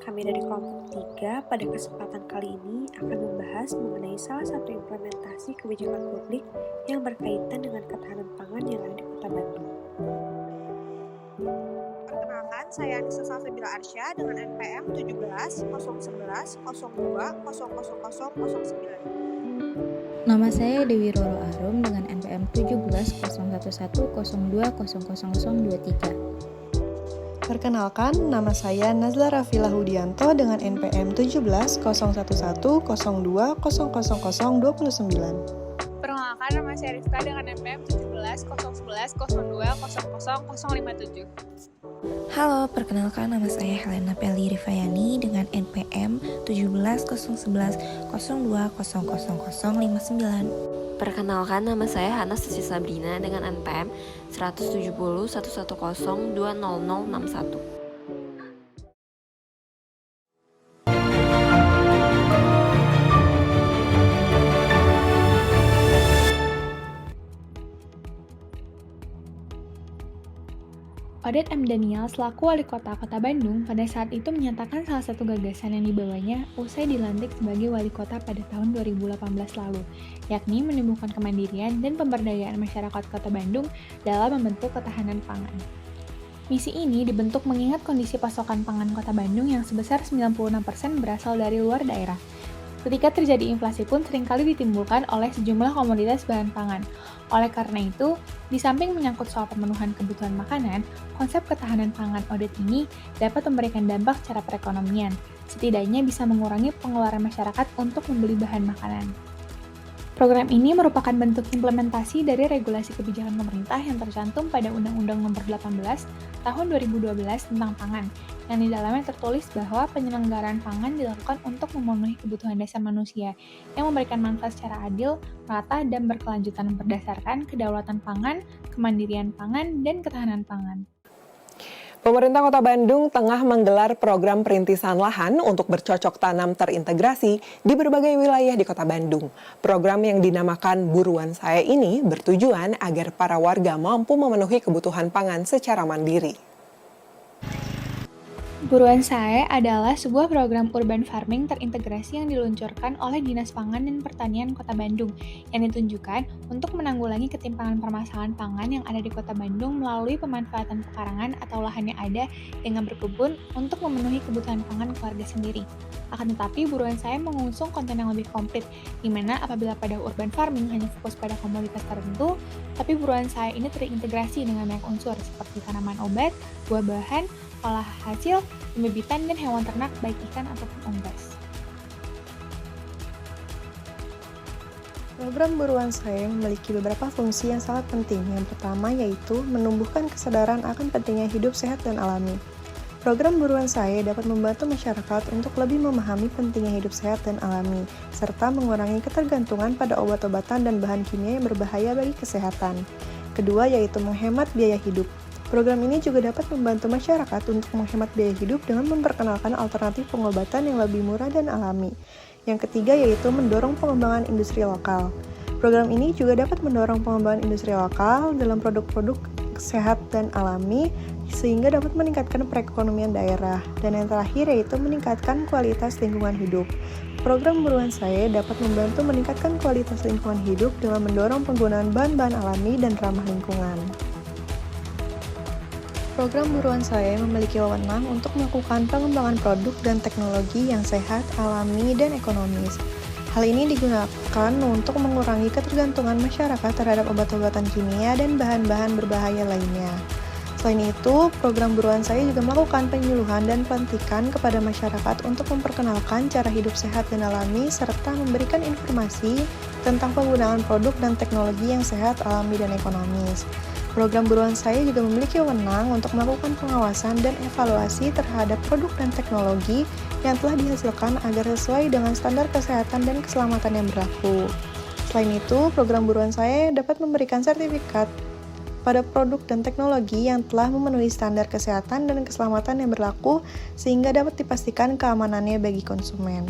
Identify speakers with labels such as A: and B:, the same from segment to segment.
A: Kami dari kelompok 3 pada kesempatan kali ini akan membahas mengenai salah satu implementasi kebijakan publik yang berkaitan dengan ketahanan pangan yang ada di Kota Bandung. Perkenalkan, saya Anissa Safibila Arsya dengan NPM 17 011 02 00009.
B: Nama saya Dewi Roro Arum dengan NPM 17 011 02 00023.
C: Perkenalkan, nama saya Nazla Rafila Hudianto dengan NPM 17 011 02 00029.
D: Perkenalkan, nama saya Rifka dengan NPM 17 011 02 00057.
E: Halo, perkenalkan nama saya Helena Peli Rifayani dengan NPM 17 011 02 00059.
F: Perkenalkan, nama saya Hana Suci Sabrina dengan NPM 170 110 20061.
D: Odet M. Daniel selaku Wali Kota Bandung pada saat itu menyatakan salah satu gagasan yang dibawanya usai dilantik sebagai Wali Kota pada tahun 2018 lalu, yakni menumbuhkan kemandirian dan pemberdayaan masyarakat Kota Bandung dalam membentuk ketahanan pangan. Misi ini dibentuk mengingat kondisi pasokan pangan Kota Bandung yang sebesar 96% berasal dari luar daerah. Ketika terjadi inflasi pun seringkali ditimbulkan oleh sejumlah komoditas bahan pangan. Oleh karena itu, di samping menyangkut soal pemenuhan kebutuhan makanan, konsep ketahanan pangan Odet ini dapat memberikan dampak secara perekonomian, setidaknya bisa mengurangi pengeluaran masyarakat untuk membeli bahan makanan. Program ini merupakan bentuk implementasi dari regulasi kebijakan pemerintah yang tercantum pada Undang-Undang Nomor 18 Tahun 2012 tentang pangan, yang di dalamnya tertulis bahwa penyelenggaraan pangan dilakukan untuk memenuhi kebutuhan dasar manusia yang memberikan manfaat secara adil, merata, dan berkelanjutan berdasarkan kedaulatan pangan, kemandirian pangan, dan ketahanan pangan.
C: Pemerintah Kota Bandung tengah menggelar program perintisan lahan untuk bercocok tanam terintegrasi di berbagai wilayah di Kota Bandung. Program yang dinamakan Buruan Saya ini bertujuan agar para warga mampu memenuhi kebutuhan pangan secara mandiri.
D: Buruan Sae adalah sebuah program urban farming terintegrasi yang diluncurkan oleh Dinas Pangan dan Pertanian Kota Bandung yang ditunjukkan untuk menanggulangi ketimpangan permasalahan pangan yang ada di Kota Bandung melalui pemanfaatan pekarangan atau lahan yang ada dengan berkebun untuk memenuhi kebutuhan pangan keluarga sendiri. Akan tetapi, Buruan Sae mengusung konten yang lebih komplit, di mana apabila pada urban farming hanya fokus pada komoditas tertentu, tapi Buruan Sae ini terintegrasi dengan banyak unsur seperti tanaman obat, buah-bahan, olah hasil, pembibitan, dan hewan ternak baik ikan ataupun unggas.
C: Program Buruan Saya memiliki beberapa fungsi yang sangat penting. Yang pertama yaitu menumbuhkan kesadaran akan pentingnya hidup sehat dan alami. Program Buruan Saya dapat membantu masyarakat untuk lebih memahami pentingnya hidup sehat dan alami, serta mengurangi ketergantungan pada obat-obatan dan bahan kimia yang berbahaya bagi kesehatan. Kedua yaitu menghemat biaya hidup. Program ini juga dapat membantu masyarakat untuk menghemat biaya hidup dengan memperkenalkan alternatif pengobatan yang lebih murah dan alami. Yang ketiga yaitu mendorong pengembangan industri lokal. Program ini juga dapat mendorong pengembangan industri lokal dalam produk-produk sehat dan alami sehingga dapat meningkatkan perekonomian daerah. Dan yang terakhir yaitu meningkatkan kualitas lingkungan hidup. Program Buruan Saya dapat membantu meningkatkan kualitas lingkungan hidup dengan mendorong penggunaan bahan-bahan alami dan ramah lingkungan. Program Buruan Saya memiliki wewenang untuk melakukan pengembangan produk dan teknologi yang sehat, alami, dan ekonomis. Hal ini digunakan untuk mengurangi ketergantungan masyarakat terhadap obat-obatan kimia dan bahan-bahan berbahaya lainnya. Selain itu, program Buruan Saya juga melakukan penyuluhan dan pelantikan kepada masyarakat untuk memperkenalkan cara hidup sehat dan alami serta memberikan informasi tentang penggunaan produk dan teknologi yang sehat, alami, dan ekonomis. Program Buruan Saya juga memiliki wewenang untuk melakukan pengawasan dan evaluasi terhadap produk dan teknologi yang telah dihasilkan agar sesuai dengan standar kesehatan dan keselamatan yang berlaku. Selain itu, program Buruan Saya dapat memberikan sertifikat pada produk dan teknologi yang telah memenuhi standar kesehatan dan keselamatan yang berlaku sehingga dapat dipastikan keamanannya bagi konsumen.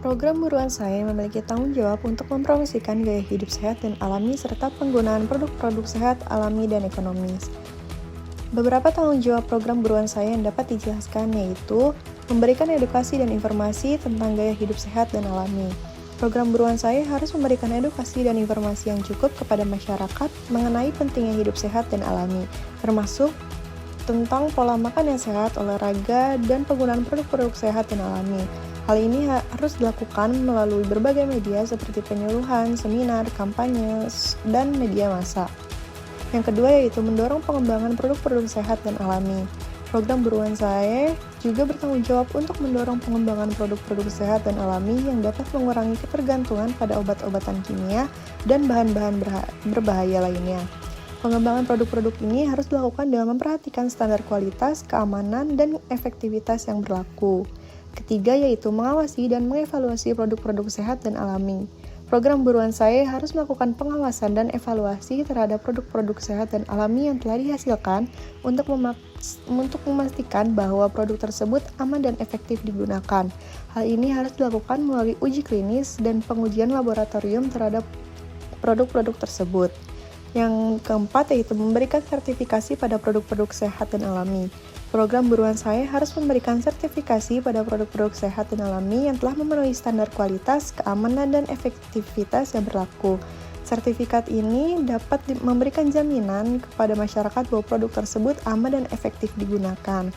C: Program Buruan Saya memiliki tanggung jawab untuk mempromosikan gaya hidup sehat dan alami serta penggunaan produk-produk sehat, alami, dan ekonomis. Beberapa tanggung jawab program buruan saya yang dapat dijelaskan yaitu memberikan edukasi dan informasi tentang gaya hidup sehat dan alami. Program buruan saya harus memberikan edukasi dan informasi yang cukup kepada masyarakat mengenai pentingnya hidup sehat dan alami, termasuk tentang pola makan yang sehat, olahraga, dan penggunaan produk-produk sehat dan alami. Hal ini harus dilakukan melalui berbagai media seperti penyuluhan, seminar, kampanye, dan media massa. Yang kedua yaitu mendorong pengembangan produk-produk sehat dan alami. Program buruan saya juga bertanggung jawab untuk mendorong pengembangan produk-produk sehat dan alami yang dapat mengurangi ketergantungan pada obat-obatan kimia dan bahan-bahan berbahaya lainnya. Pengembangan produk-produk ini harus dilakukan dengan memperhatikan standar kualitas, keamanan, dan efektivitas yang berlaku. Ketiga yaitu mengawasi dan mengevaluasi produk-produk sehat dan alami. Program buruan saya harus melakukan pengawasan dan evaluasi terhadap produk-produk sehat dan alami yang telah dihasilkan untuk memastikan bahwa produk tersebut aman dan efektif digunakan. Hal ini harus dilakukan melalui uji klinis dan pengujian laboratorium terhadap produk-produk tersebut. Yang keempat yaitu memberikan sertifikasi pada produk-produk sehat dan alami. Program buruan saya harus memberikan sertifikasi pada produk-produk sehat dan alami yang telah memenuhi standar kualitas, keamanan, dan efektivitas yang berlaku. Sertifikat ini dapat memberikan jaminan kepada masyarakat bahwa produk tersebut aman dan efektif digunakan.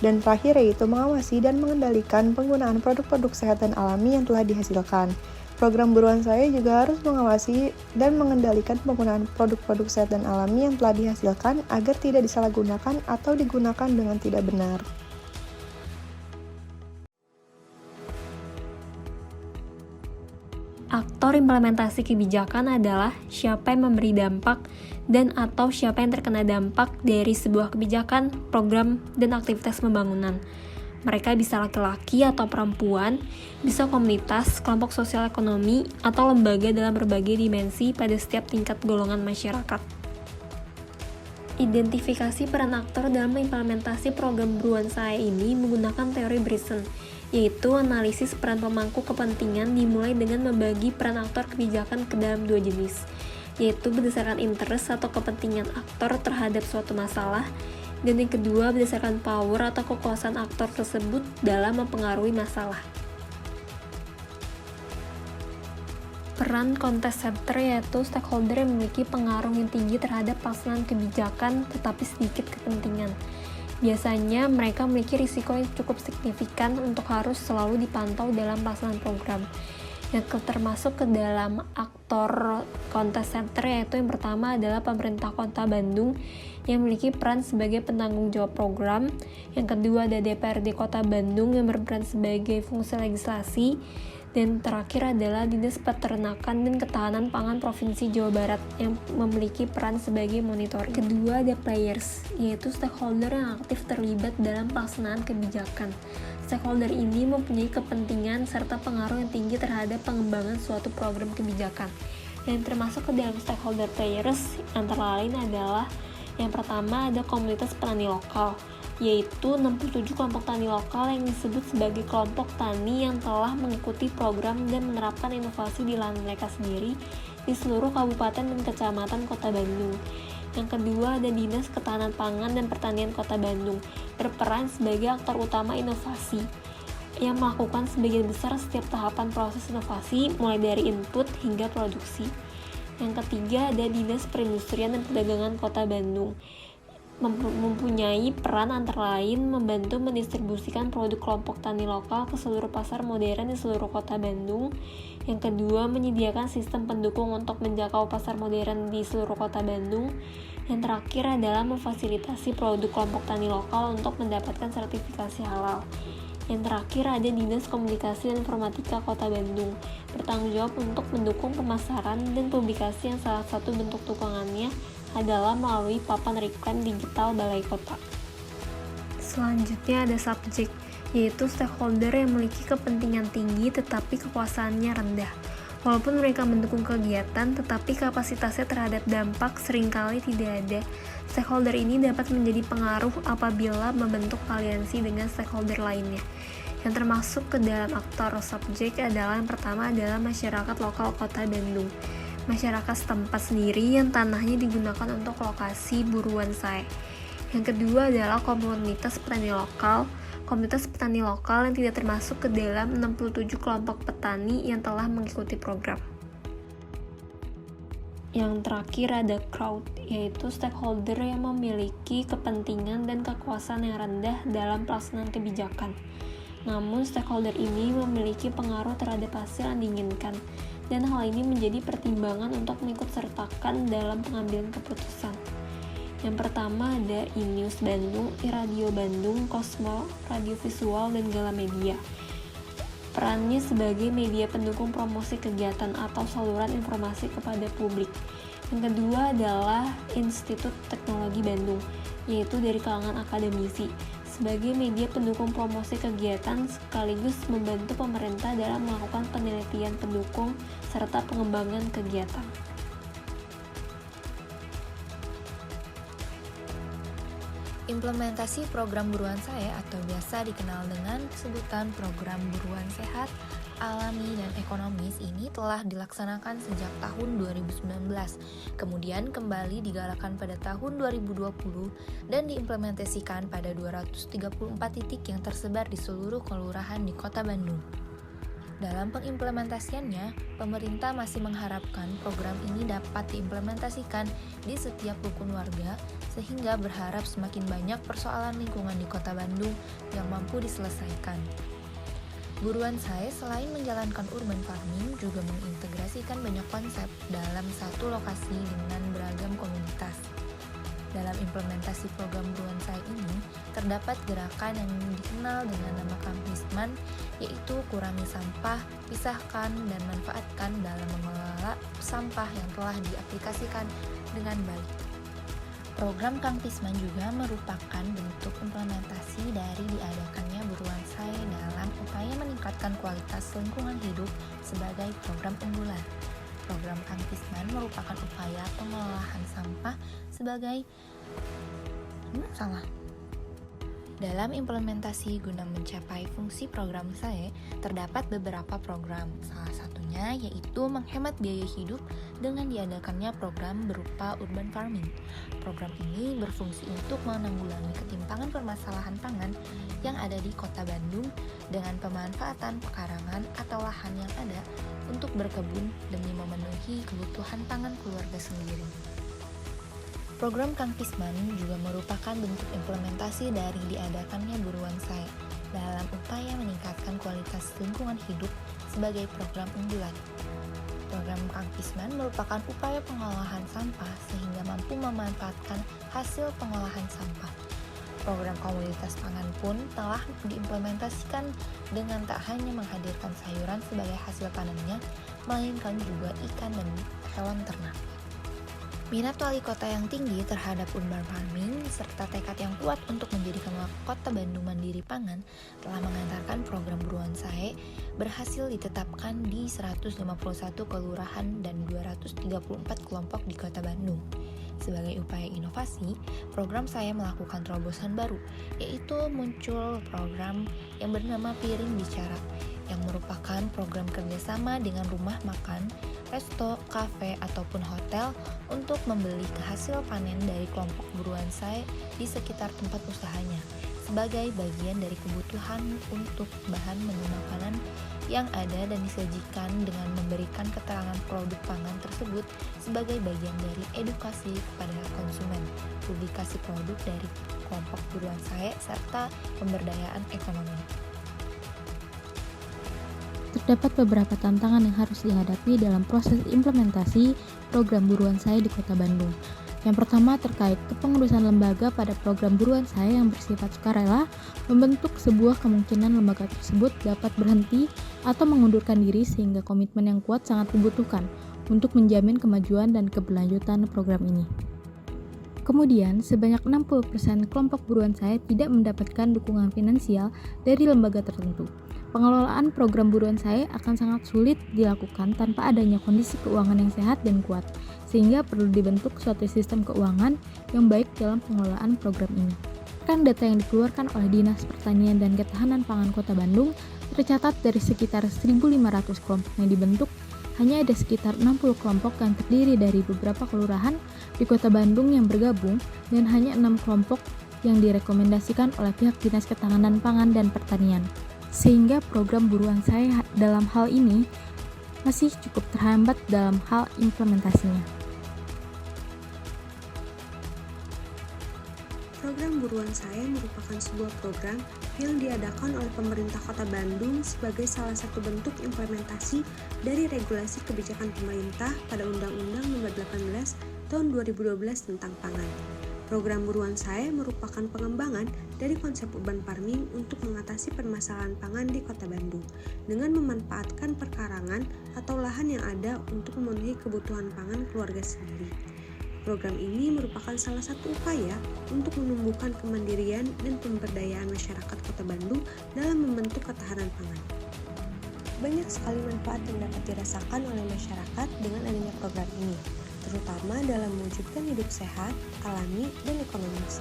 C: Dan terakhir yaitu mengawasi dan mengendalikan penggunaan produk-produk sehat dan alami yang telah dihasilkan. Program buruan saya juga harus mengawasi dan mengendalikan penggunaan produk-produk sehat dan alami yang telah dihasilkan agar tidak disalahgunakan atau digunakan dengan tidak benar.
F: Aktor implementasi kebijakan adalah siapa yang memberi dampak dan atau siapa yang terkena dampak dari sebuah kebijakan, program, dan aktivitas pembangunan. Mereka bisa laki-laki atau perempuan, bisa komunitas, kelompok sosial ekonomi, atau lembaga dalam berbagai dimensi pada setiap tingkat golongan masyarakat. Identifikasi peran aktor dalam implementasi program buruan saya ini menggunakan teori Brisson, yaitu analisis peran pemangku kepentingan dimulai dengan membagi peran aktor kebijakan ke dalam dua jenis, yaitu berdasarkan interest atau kepentingan aktor terhadap suatu masalah, dan yang kedua berdasarkan power atau kekuasaan aktor tersebut dalam mempengaruhi masalah. Peran contest center yaitu stakeholder yang memiliki pengaruh yang tinggi terhadap pelaksanaan kebijakan tetapi sedikit kepentingan. Biasanya mereka memiliki risiko yang cukup signifikan untuk harus selalu dipantau dalam pelaksanaan program. Yang termasuk ke dalam aktor contest center yaitu yang pertama adalah pemerintah Kota Bandung yang memiliki peran sebagai penanggung jawab program. Yang kedua ada DPRD Kota Bandung yang berperan sebagai fungsi legislasi. Dan terakhir adalah Dinas Peternakan dan Ketahanan Pangan Provinsi Jawa Barat yang memiliki peran sebagai monitor. Kedua ada players, yaitu stakeholder yang aktif terlibat dalam pelaksanaan kebijakan. Stakeholder ini mempunyai kepentingan serta pengaruh yang tinggi terhadap pengembangan suatu program kebijakan. Yang termasuk ke dalam stakeholder players antara lain adalah yang pertama ada komunitas petani lokal, yaitu 67 kelompok tani lokal yang disebut sebagai kelompok tani yang telah mengikuti program dan menerapkan inovasi di lahan mereka sendiri di seluruh kabupaten dan kecamatan Kota Bandung. Yang kedua ada Dinas Ketahanan Pangan dan Pertanian Kota Bandung, berperan sebagai aktor utama inovasi yang melakukan sebagian besar setiap tahapan proses inovasi mulai dari input hingga produksi. Yang ketiga ada Dinas Perindustrian dan Perdagangan Kota Bandung, mempunyai peran antara lain membantu mendistribusikan produk kelompok tani lokal ke seluruh pasar modern di seluruh Kota Bandung. Yang kedua, menyediakan sistem pendukung untuk menjangkau pasar modern di seluruh Kota Bandung. Yang terakhir adalah memfasilitasi produk kelompok tani lokal untuk mendapatkan sertifikasi halal. Yang terakhir ada Dinas Komunikasi dan Informatika Kota Bandung, bertanggung jawab untuk mendukung pemasaran dan publikasi yang salah satu bentuk dukungannya adalah melalui papan reklam digital Balai Kota. Selanjutnya ada subjek, yaitu stakeholder yang memiliki kepentingan tinggi tetapi kekuasaannya rendah. Walaupun mereka mendukung kegiatan, tetapi kapasitasnya terhadap dampak seringkali tidak ada. Stakeholder ini dapat menjadi pengaruh apabila membentuk aliansi dengan stakeholder lainnya. Yang termasuk ke dalam aktor subjek adalah yang pertama adalah masyarakat lokal Kota Bandung. Masyarakat setempat sendiri yang tanahnya digunakan untuk lokasi buruan saya. Yang kedua adalah komunitas petani lokal. Komunitas petani lokal yang tidak termasuk ke dalam 67 kelompok petani yang telah mengikuti program. Yang terakhir ada crowd, yaitu stakeholder yang memiliki kepentingan dan kekuasaan yang rendah dalam pelaksanaan kebijakan. Namun stakeholder ini memiliki pengaruh terhadap hasil yang diinginkan, dan hal ini menjadi pertimbangan untuk mengikutsertakan dalam pengambilan keputusan. Yang pertama ada iNews Bandung, iRadio Bandung, Cosmo, Radio Visual, dan Gala Media. Perannya sebagai media pendukung promosi kegiatan atau saluran informasi kepada publik. Yang kedua adalah Institut Teknologi Bandung, yaitu dari kalangan akademisi, sebagai media pendukung promosi kegiatan sekaligus membantu pemerintah dalam melakukan penelitian pendukung serta pengembangan kegiatan.
E: Implementasi program buruan saya atau biasa dikenal dengan sebutan program buruan sehat, alami, dan ekonomis ini telah dilaksanakan sejak tahun 2019, kemudian kembali digalakkan pada tahun 2020 dan diimplementasikan pada 234 titik yang tersebar di seluruh kelurahan di Kota Bandung. Dalam pengimplementasiannya, pemerintah masih mengharapkan program ini dapat diimplementasikan di setiap rukun warga, sehingga berharap semakin banyak persoalan lingkungan di Kota Bandung yang mampu diselesaikan. Buruan saya selain menjalankan urban farming juga mengintegrasikan banyak konsep dalam satu lokasi dengan beragam komunitas. Dalam implementasi program buruan saya ini, terdapat gerakan yang dikenal dengan nama Kampisman, yaitu kurangi sampah, pisahkan, dan manfaatkan dalam mengelola sampah yang telah diaplikasikan dengan baik. Program Kampisman juga merupakan bentuk implementasi dari diadakannya buruan saya dalam upaya meningkatkan kualitas lingkungan hidup sebagai program unggulan. Program Kampisman merupakan upaya pengolahan sampah sebagai Dalam implementasi guna mencapai fungsi program saya, terdapat beberapa program. Salah satunya yaitu menghemat biaya hidup dengan diadakannya program berupa urban farming. Program ini berfungsi untuk menanggulangi ketimpangan permasalahan pangan yang ada di Kota Bandung dengan pemanfaatan pekarangan atau lahan yang ada untuk berkebun demi memenuhi kebutuhan pangan keluarga sendiri. Program Kampisman juga merupakan bentuk implementasi dari diadakannya buruan saya dalam upaya meningkatkan kualitas lingkungan hidup sebagai program unggulan. Program Kampisman merupakan upaya pengolahan sampah sehingga mampu memanfaatkan hasil pengolahan sampah. Program komunitas pangan pun telah diimplementasikan dengan tak hanya menghadirkan sayuran sebagai hasil panennya, melainkan juga ikan dan hewan ternak. Minat wali kota yang tinggi terhadap urban farming serta tekad yang kuat untuk menjadikan Kota Bandung mandiri pangan telah mengantarkan program buruan saya berhasil ditetapkan di 151 kelurahan dan 234 kelompok di Kota Bandung. Sebagai upaya inovasi, program saya melakukan terobosan baru, yaitu muncul program yang bernama Piring Bicara, yang merupakan program kerjasama dengan rumah makan, resto, kafe, ataupun hotel untuk membeli hasil panen dari kelompok buruan saya di sekitar tempat usahanya sebagai bagian dari kebutuhan untuk bahan menu makanan yang ada dan disajikan dengan memberikan keterangan produk pangan tersebut sebagai bagian dari edukasi kepada konsumen, publikasi produk dari kelompok buruan saya, serta pemberdayaan ekonomi.
B: Terdapat beberapa tantangan yang harus dihadapi dalam proses implementasi program buruan saya di Kota Bandung. Yang pertama terkait kepengurusan lembaga pada program buruan saya yang bersifat sukarela, membentuk sebuah kemungkinan lembaga tersebut dapat berhenti atau mengundurkan diri sehingga komitmen yang kuat sangat dibutuhkan untuk menjamin kemajuan dan keberlanjutan program ini. Kemudian, sebanyak 60% kelompok buruan saya tidak mendapatkan dukungan finansial dari lembaga tertentu. Pengelolaan program buruan saya akan sangat sulit dilakukan tanpa adanya kondisi keuangan yang sehat dan kuat, sehingga perlu dibentuk suatu sistem keuangan yang baik dalam pengelolaan program ini. Kan data yang dikeluarkan oleh Dinas Pertanian dan Ketahanan Pangan Kota Bandung tercatat dari sekitar 1.500 kelompok yang dibentuk, hanya ada sekitar 60 kelompok yang terdiri dari beberapa kelurahan di Kota Bandung yang bergabung dan hanya 6 kelompok yang direkomendasikan oleh pihak Dinas Ketahanan Pangan dan Pertanian. Sehingga program buruan saya dalam hal ini masih cukup terhambat dalam hal implementasinya.
A: Program buruan saya merupakan sebuah program yang diadakan oleh pemerintah Kota Bandung sebagai salah satu bentuk implementasi dari regulasi kebijakan pemerintah pada Undang-Undang Nomor 18 Tahun 2012 tentang pangan. Program buruan saya merupakan pengembangan dari konsep urban farming untuk mengatasi permasalahan pangan di Kota Bandung dengan memanfaatkan perkarangan atau lahan yang ada untuk memenuhi kebutuhan pangan keluarga sendiri. Program ini merupakan salah satu upaya untuk menumbuhkan kemandirian dan pemberdayaan masyarakat Kota Bandung dalam membentuk ketahanan pangan. Banyak sekali manfaat yang dapat dirasakan oleh masyarakat dengan adanya program ini, terutama dalam mewujudkan hidup sehat, alami, dan ekonomis.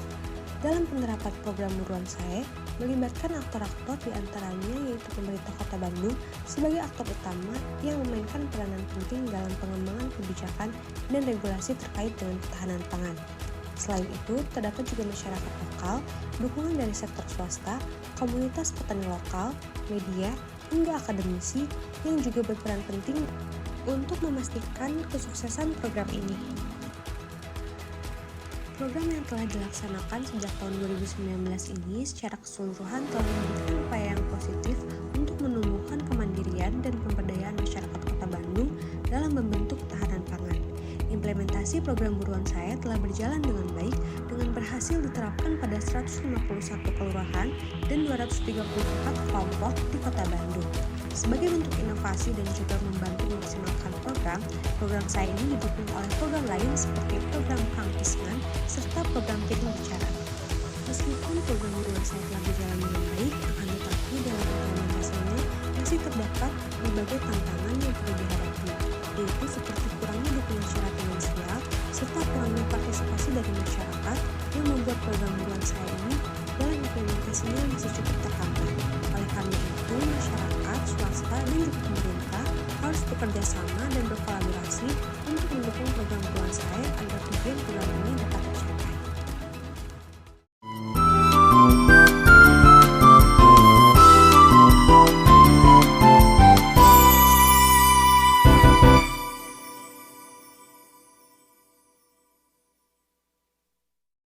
A: Dalam penerapan program buruan saya, melibatkan aktor-aktor diantaranya yaitu pemerintah Kota Bandung sebagai aktor utama yang memainkan peranan penting dalam pengembangan kebijakan dan regulasi terkait dengan ketahanan pangan. Selain itu, terdapat juga masyarakat lokal, dukungan dari sektor swasta, komunitas petani lokal, media, hingga akademisi yang juga berperan penting untuk memastikan kesuksesan program ini. Program yang telah dilaksanakan sejak tahun 2019 ini secara keseluruhan telah memberikan upaya yang positif untuk menumbuhkan kemandirian dan pemberdayaan masyarakat Kota Bandung dalam membentuk ketahanan pangan. Implementasi program buruan saya telah berjalan dengan baik dengan berhasil diterapkan pada 151 kelurahan dan 234 kelompok di Kota Bandung. Sebagai bentuk inovasi dan juga membantu memaksimalkan program saya ini didukung oleh program lain seperti program Kampisman serta program Piring Bicara. Meskipun program buruan saya telah berjalan dengan baik, akan tetapi dalam implementasinya masih terdapat berbagai tantangan yang perlu dihadapi, yaitu seperti kurangnya dukungan secara finansial serta kurangnya partisipasi dari masyarakat yang membuat program buruan saya ini dalam implementasinya masih cukup terhambat. Oleh karena itu, masyarakat, swasta, dan juga pemerintah harus bekerja sama dan berkolaborasi untuk mendukung program buruan saya agar tujuan program ini dapat tercapai.